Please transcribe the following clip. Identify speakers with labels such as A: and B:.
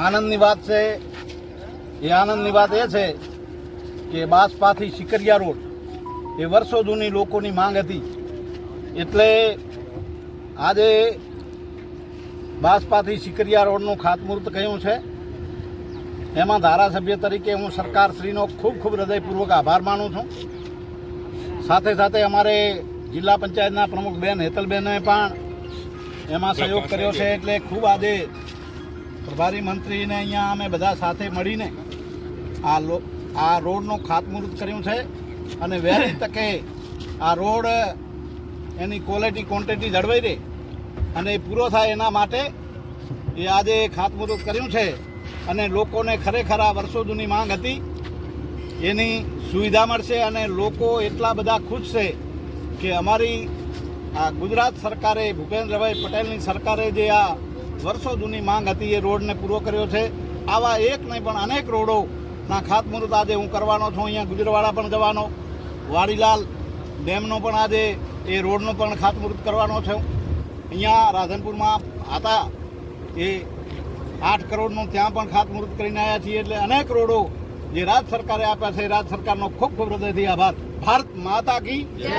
A: આનંદની વાત છે. એ આનંદની વાત એ છે કે બાસપાથી સિકરિયા રોડ એ વર્ષો જૂની લોકોની માંગ હતી. એટલે આજે બાસપાથી સિકરિયા રોડનું ખાતમુહૂર્ત કર્યું છે. એમાં ધારાસભ્ય તરીકે હું સરકારશ્રીનો ખૂબ ખૂબ હૃદયપૂર્વક આભાર માનું છું. સાથે સાથે અમારે જિલ્લા પંચાયતના પ્રમુખ બેન હેતલબેને પણ એમાં સહયોગ કર્યો છે. એટલે ખૂબ આજે પ્રભારી મંત્રીને અહીંયા અમે બધા સાથે મળીને આ રોડનું ખાતમુહૂર્ત કર્યું છે. અને વહેલી તકે આ રોડ એની ક્વોલિટી ક્વોન્ટિટી જળવાઈ રહે અને એ પૂરો થાય એના માટે એ આજે ખાતમુહૂર્ત કર્યું છે. અને લોકોને ખરેખર આ વર્ષો જૂની માંગ હતી એની સુવિધા મળશે. અને લોકો એટલા બધા ખુશ છે કે અમારી આ ગુજરાત સરકારે ભૂપેન્દ્રભાઈ પટેલની સરકારે જે આ વર્ષો જૂની માંગ હતી એ રોડને પૂરો કર્યો છે. આવા એક નહીં પણ અનેક રોડોના ખાતમુહૂર્ત આજે હું કરવાનો છું. અહીંયા ગુજરવાડા પણ જવાનો, વાડીલાલ ડેમનો પણ આજે એ રોડનું પણ ખાતમુહૂર્ત કરવાનો છું. અહીંયા રાધનપુરમાં હતા એ 8 કરોડનું ત્યાં પણ ખાતમુહૂર્ત કરીને આવ્યા છીએ. એટલે અનેક રોડો જે રાજ્ય સરકારે આપ્યા છે, રાજ્ય સરકારનો ખૂબ ખૂબ હૃદયથી આભાર. ભારત માતા કી જય.